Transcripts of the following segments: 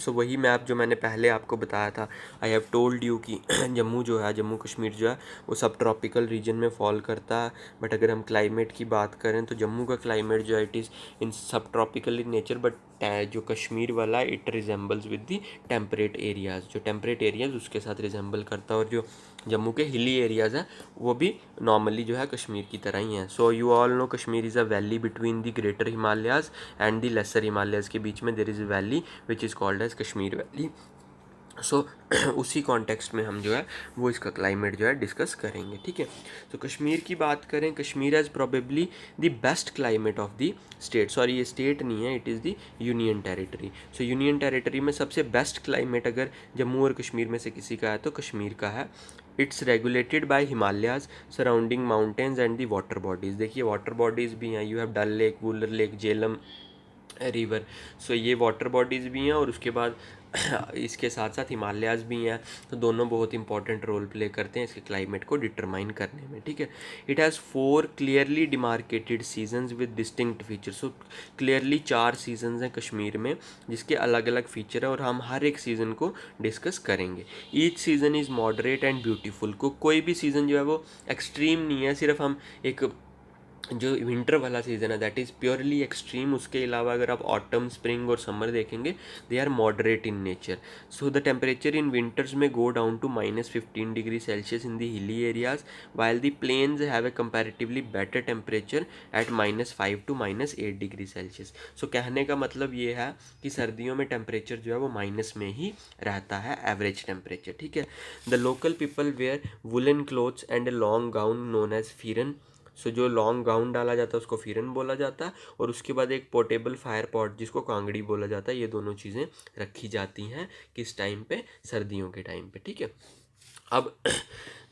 सो वही मैप जो मैंने पहले आपको बताया था, आई हैव टोल्ड यू कि जम्मू जो है, जम्मू कश्मीर जो है वो सब ट्रॉपिकल रीजन में फॉल करता है। बट अगर हम क्लाइमेट की बात करें तो जम्मू का क्लाइमेट जो है इट इज़ इन सब ट्रॉपिकल इन नेचर, बट जो कश्मीर वाला it resembles with the temperate areas, जो टेम्परेट एरियाज़ उसके साथ रिजेंबल करता है। और जो जम्मू के हिली एरियाज़ हैं वो भी नॉर्मली जो है कश्मीर की तरह ही हैं। So you all know Kashmir is a valley between the greater Himalayas and the lesser Himalayas, के बीच में there is a valley which is called as Kashmir valley. So उसी कॉन्टेक्स्ट में हम जो है वो इसका क्लाइमेट जो है डिस्कस करेंगे, ठीक है। तो कश्मीर की बात करें, Kashmir has probably the best climate of the state, sorry ये स्टेट नहीं है, it is the union territory. So union territory में सबसे बेस्ट क्लाइमेट अगर जम्मू और कश्मीर में से किसी का है तो कश्मीर का है। It's regulated by Himalayas surrounding mountains and the water bodies. देखिए वाटर बॉडीज़ भी हैं, you have Dal lake, Wular lake, Jhelum river. So ये वाटर बॉडीज़ भी हैं और उसके बाद इसके साथ साथ हिमालयाज़ भी हैं। तो दोनों बहुत इंपॉर्टेंट रोल प्ले करते हैं इसके क्लाइमेट को डिटरमाइन करने में, ठीक है। It has 4 clearly demarcated seasons with distinct features. So clearly 4 seasons हैं कश्मीर में जिसके अलग अलग फीचर है और हम हर एक सीज़न को डिस्कस करेंगे। Each season is moderate and beautiful. कोई भी सीज़न जो है वो एक्सट्रीम नहीं है, सिर्फ हम एक जो विंटर वाला सीज़न है दैट इज़ प्योरली एक्सट्रीम। उसके अलावा अगर आप ऑटम, स्प्रिंग और समर देखेंगे they are moderate in nature. So the temperature in winters में go down to -15 degree Celsius in the hilly areas, while the plains have a comparatively better temperature at -5 to -8 degree Celsius. So कहने का मतलब ये है कि सर्दियों में temperature जो है वो माइनस में ही रहता है, एवरेज टेम्परेचर, ठीक है। The local people wear woollen clothes and a long gown known as pheran. So जो लॉन्ग गाउन डाला जाता है उसको फिरन बोला जाता है और उसके बाद एक पोर्टेबल फायर पॉट जिसको कांगड़ी बोला जाता है। ये दोनों चीज़ें रखी जाती हैं किस टाइम पे, सर्दियों के टाइम पे, ठीक है। अब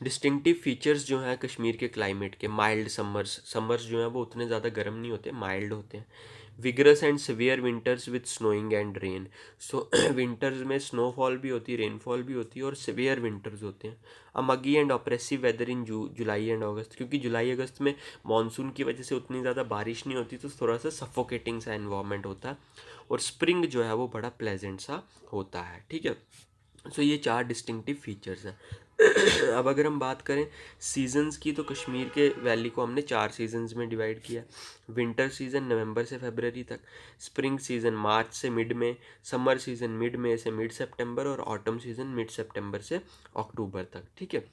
डिस्टिंक्टिव फीचर्स जो हैं कश्मीर के क्लाइमेट के, माइल्ड समर्स जो हैं वो उतने ज़्यादा गर्म नहीं होते, माइल्ड होते हैं। Vigorous and severe winters with snowing and rain. So winters में स्नोफॉल भी होती है, रेनफॉल भी होती है और सिवियर विंटर्स होते हैं। A muggy and oppressive weather in July and August, क्योंकि जुलाई अगस्त में मानसून की वजह से उतनी ज़्यादा बारिश नहीं होती तो थोड़ा सा सफोकेटिंग सा एनवायरनमेंट होता है। और स्प्रिंग जो है वो बड़ा प्लेजेंट सा होता है, ठीक है। सो ये 4 डिस्टिंक्टिव फीचर्स हैं। अब अगर हम बात करें सीजन्स की तो कश्मीर के वैली को हमने 4 सीजन्स में डिवाइड किया। विंटर सीज़न नवंबर से फरवरी तक, स्प्रिंग सीज़न मार्च से मिड में, समर सीज़न मिड में से मिड सितंबर और ऑटम सीज़न मिड सितंबर से अक्टूबर तक, ठीक है।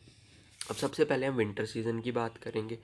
अब सबसे पहले हम विंटर सीज़न की बात करेंगे।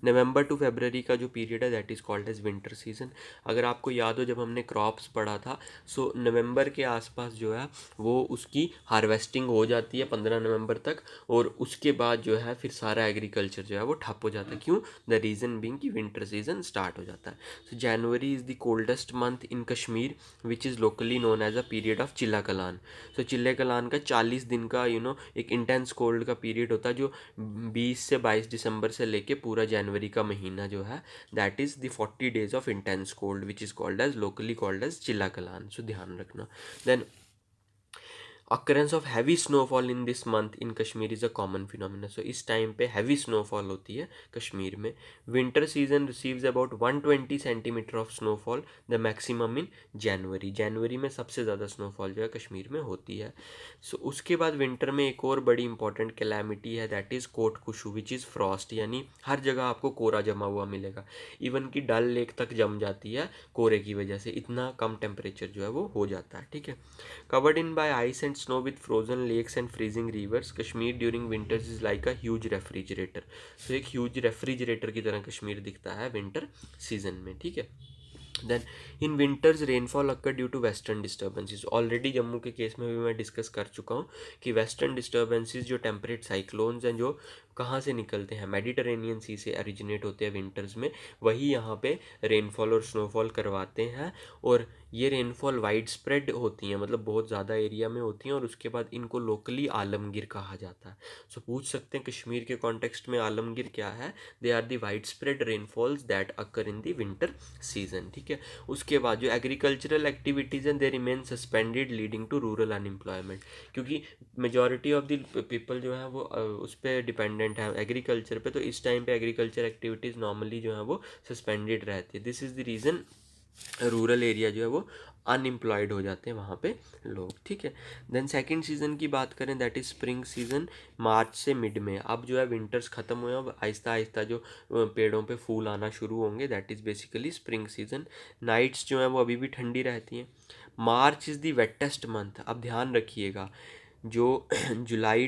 नवंबर टू फरवरी का जो पीरियड है that is called as winter season. अगर आपको याद हो जब हमने क्रॉप्स पढ़ा था, सो नवंबर के आसपास जो है वो उसकी हार्वेस्टिंग हो जाती है 15 नवंबर तक, और उसके बाद जो है फिर सारा एग्रीकल्चर जो है वो ठप हो जाता है। क्यों? द रीज़न बीइंग कि विंटर सीज़न स्टार्ट हो जाता है। So January is the coldest month in Kashmir which is locally known as a period of Chilla Kalan. सो चिल्ला कलान का 40 दिन का एक इंटेंस कोल्ड का पीरियड होता है जो 20 से 22 दिसंबर से लेके पूरा जनवरी का महीना जो है that is the 40 days of intense cold which is called as locally called as Chilla Kalan. So ध्यान रखना। Then occurrence of heavy snowfall in this month in Kashmir is a common phenomenon. So इस टाइम पे heavy snowfall होती है कश्मीर में। winter season receives about 120 centimetre of snowfall, the maximum in January। जनवरी में सबसे ज़्यादा snowfall जो है कश्मीर में होती है। सो उसके बाद विंटर में एक और बड़ी इंपॉर्टेंट कैलामिटी है that is Kot Kushu which is frost, यानी हर जगह आपको कोहरा जमा हुआ मिलेगा। इवन कि डल लेक तक जम जाती है कोहरे की वजह से, इतना कम टेम्परेचर जो है वो हो जाता है, ठीक है। Covered in by ice and snow with frozen lakes and freezing rivers, Kashmir during winters is like a huge refrigerator. So एक huge refrigerator की तरह कश्मीर दिखता है विंटर सीजन में, ठीक है। Then in winters rainfall occur due to western disturbances. Already Jammu के case में भी मैं डिस्कस कर चुका हूँ कि वेस्टर्न डिस्टर्बेंसेस जो टेम्परेट साइक्लोन्स हैं जो कहाँ से निकलते हैं, मेडिटरेनियन सी से ओरिजिनेट होते हैं विंटर्स में, वही यहाँ पे रेनफॉल और स्नोफॉल करवाते हैं। और ये रेनफॉल वाइड स्प्रेड होती हैं, मतलब बहुत ज़्यादा एरिया में होती हैं, और उसके बाद इनको लोकली आलमगीर कहा जाता है। सो पूछ सकते हैं कश्मीर के कॉन्टेक्स्ट में आलमगीर क्या है? They are the wide spread rainfalls that occur in the winter season, ठीक है। उसके बाद जो एग्रीकल्चरल एक्टिविटीज़ हैं they remain suspended leading to rural unemployment, क्योंकि मेजॉरिटी ऑफ द पीपल जो है वो उस पर डिपेंडेंट है एग्रीकल्चर पे, तो इस टाइम पे एग्रीकल्चर एक्टिविटीज़ नॉर्मली जो है वो सस्पेंडेड रहती है। This is the reason rural area जो है वो अनएम्प्लॉयड हो जाते हैं वहाँ पे लोग, ठीक है। देन सेकंड सीज़न की बात करें, दैट इज़ स्प्रिंग सीज़न, मार्च से मिड में। अब जो है विंटर्स ख़त्म हुए, अब आहिस्ता आहिस्ता जो पेड़ों पे फूल आना शुरू होंगे, that is basically spring season. Nights जो हैं वो अभी भी ठंडी रहती हैं। March is the wettest month. अब ध्यान रखिएगा, जो जुलाई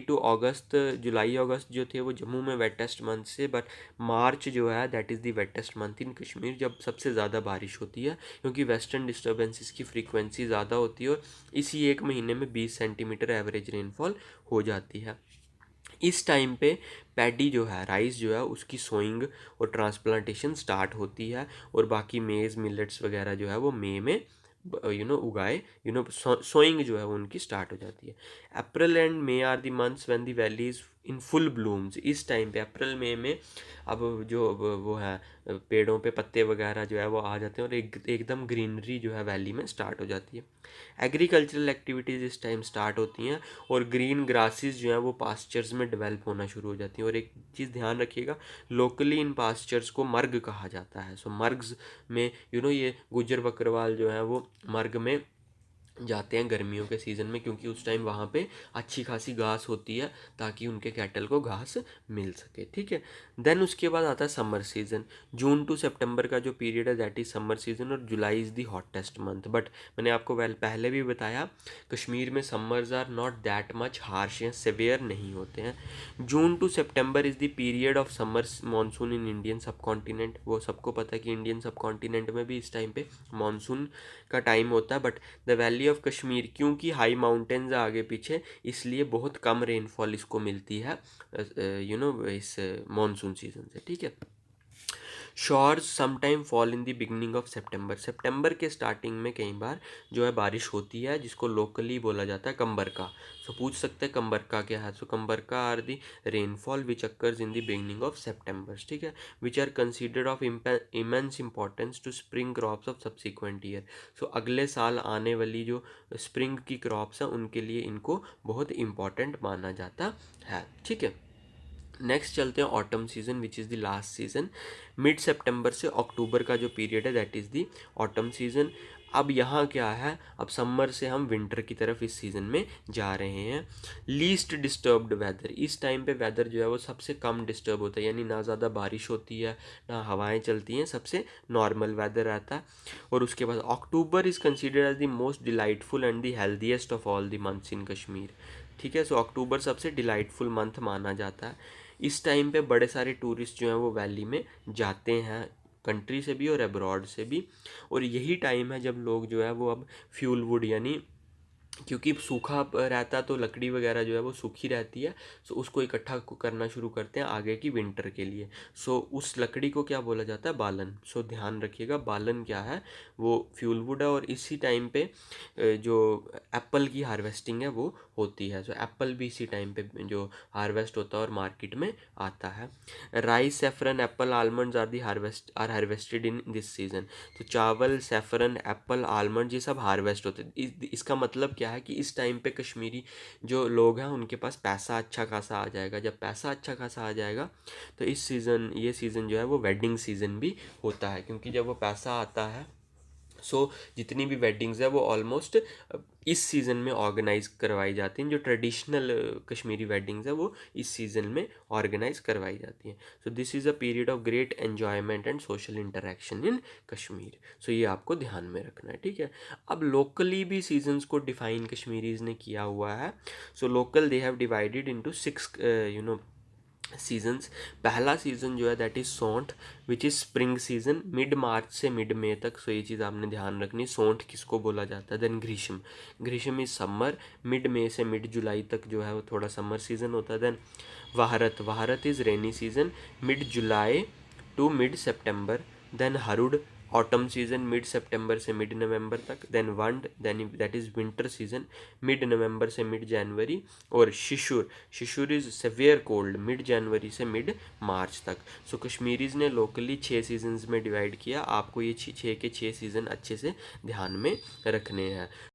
अगस्त जो थे वो जम्मू में वेटेस्ट मंथ से, बट मार्च जो है that is the wettest month in Kashmir, जब सबसे ज़्यादा बारिश होती है, क्योंकि वेस्टर्न डिस्टर्बेंसेस की फ्रीक्वेंसी ज़्यादा होती है और इसी एक महीने में 20 सेंटीमीटर एवरेज रेनफॉल हो जाती है। इस टाइम पे पैडी जो है, राइस जो है, उसकी सोइंग और ट्रांसप्लांटेशन स्टार्ट होती है, और बाकी मेज़ मिलेट्स वगैरह जो है वो मई में उगाए, सोइंग जो है वो उनकी स्टार्ट हो जाती है। April and May are the months when the valley is in full blooms. इस टाइम पे अप्रैल मई में अब जो वो है, पेड़ों पे पत्ते वगैरह जो है वो आ जाते हैं और एकदम ग्रीनरी जो है वैली में स्टार्ट हो जाती है। एग्रीकल्चरल एक्टिविटीज़ इस टाइम स्टार्ट होती हैं और ग्रीन ग्रासेस जो हैं वो पास्चर्स में डेवलप होना शुरू हो जाती हैं। और एक चीज़ ध्यान रखिएगा, लोकली इन पास्चर्स को मर्ग कहा जाता है। सो मर्ग्स में ये गुज्जर बकरवाल जो है वो मर्ग में जाते हैं गर्मियों के सीज़न में, क्योंकि उस टाइम वहाँ पे अच्छी खासी घास होती है ताकि उनके कैटल को घास मिल सके, ठीक है। देन उसके बाद आता है summer season. June to September का जो पीरियड है दैट इज़ समर सीज़न, और July is the hottest month. But मैंने आपको पहले भी बताया, कश्मीर में summers are not that much harsh या सेवियर नहीं होते हैं। June to September is the period of summer monsoon in Indian subcontinent. वो सबको पता है कि इंडियन सब कॉन्टिनेंट में भी इस टाइम पे मानसून का टाइम होता है, but the valley of Kashmir, क्योंकि हाई माउंटेन्स आगे पीछे, इसलिए बहुत कम रेनफॉल इसको मिलती है इस मानसून सीजन से, ठीक है। Showers sometime fall in the beginning of September. सितंबर के स्टार्टिंग में कई बार जो है बारिश होती है, जिसको लोकली बोला जाता है कंबर का। सो पूछ सकते हैं कंबर का क्या है। सो कंबर का are the rainfall which occurs in the beginning of September, ठीक है, which are considered of immense importance to spring crops of subsequent year. So अगले साल आने वाली जो स्प्रिंग की क्रॉप्स हैं उनके लिए इनको बहुत इंपॉर्टेंट माना जाता है, ठीक है। नेक्स्ट चलते हैं autumn season, which is the last season. Mid सितंबर से अक्टूबर का जो पीरियड है that is the autumn season. अब यहाँ क्या है, अब समर से हम विंटर की तरफ इस सीज़न में जा रहे हैं। लीस्ट डिस्टर्ब्ड वेदर, इस टाइम पे वेदर जो है वो सबसे कम डिस्टर्ब होता है, यानी ना ज़्यादा बारिश होती है ना हवाएं चलती हैं, सबसे नॉर्मल वेदर रहता है। और उसके बाद October is considered as the most delightful and the healthiest of all the months in Kashmir, ठीक है। सो अक्टूबर सबसे डिलाइटफुल मंथ माना जाता है। इस टाइम पे बड़े सारे टूरिस्ट जो हैं वो वैली में जाते हैं, कंट्री से भी और अब्रॉड से भी। और यही टाइम है जब लोग जो है वो अब फ्यूल वुड, यानी क्योंकि सूखा रहता है तो लकड़ी वगैरह जो है वो सूखी रहती है, सो उसको इकट्ठा करना शुरू करते हैं आगे की विंटर के लिए। सो उस लकड़ी को क्या बोला जाता है, बालन। सो ध्यान रखिएगा, बालन क्या है, वो फ्यूल वुड है। और इसी टाइम पे जो एप्पल की हार्वेस्टिंग है वो होती है। सो एप्पल भी इसी टाइम पे जो हार्वेस्ट होता है और मार्केट में आता है। Rice, saffron, apple, almonds are harvested in this season. तो चावल, सेफरन, एप्पल, आलमंड, ये सब हार्वेस्ट होते हैं। इसका मतलब क्या है कि इस टाइम पे कश्मीरी जो लोग हैं उनके पास पैसा अच्छा खासा आ जाएगा। जब पैसा अच्छा खासा आ जाएगा तो ये सीज़न जो है वो वेडिंग सीज़न भी होता है, क्योंकि जब वो पैसा आता है, सो जितनी भी वेडिंग्स है वो ऑलमोस्ट इस सीज़न में ऑर्गेनाइज करवाई जाती हैं। जो ट्रेडिशनल कश्मीरी वेडिंग्स है वो इस सीज़न में ऑर्गेनाइज करवाई जाती हैं। So this is a period of great enjoyment and social interaction in Kashmir. So ये आपको ध्यान में रखना है, ठीक है। अब लोकली भी सीजन्स को डिफाइन कश्मीरीज ने किया हुआ है। So local they have divided into 6 seasons. पहला सीज़न जो है दैट इज़ सोंठ, which is spring season, mid मार्च से मिड मई तक। सो ये चीज़ आपने ध्यान रखनी, सोंठ किसको बोला जाता है। देन ग्रीष्म, ग्रीष्म इज़ समर, मिड मई से मिड जुलाई तक जो है वो थोड़ा समर सीजन होता है। Then Wahrat, Wahrat is rainy season, mid July to mid September. Then Harud, autumn season, mid सितंबर से मिड नवंबर तक। Then Wand, then that is winter season, mid नवंबर से मिड जनवरी। और Shishur, Shishur is severe cold, mid जनवरी से मिड मार्च तक। सो कश्मीरीज ने लोकली 6 सीजन्स में डिवाइड किया। आपको ये 6 के 6 सीज़न अच्छे से ध्यान में रखने हैं।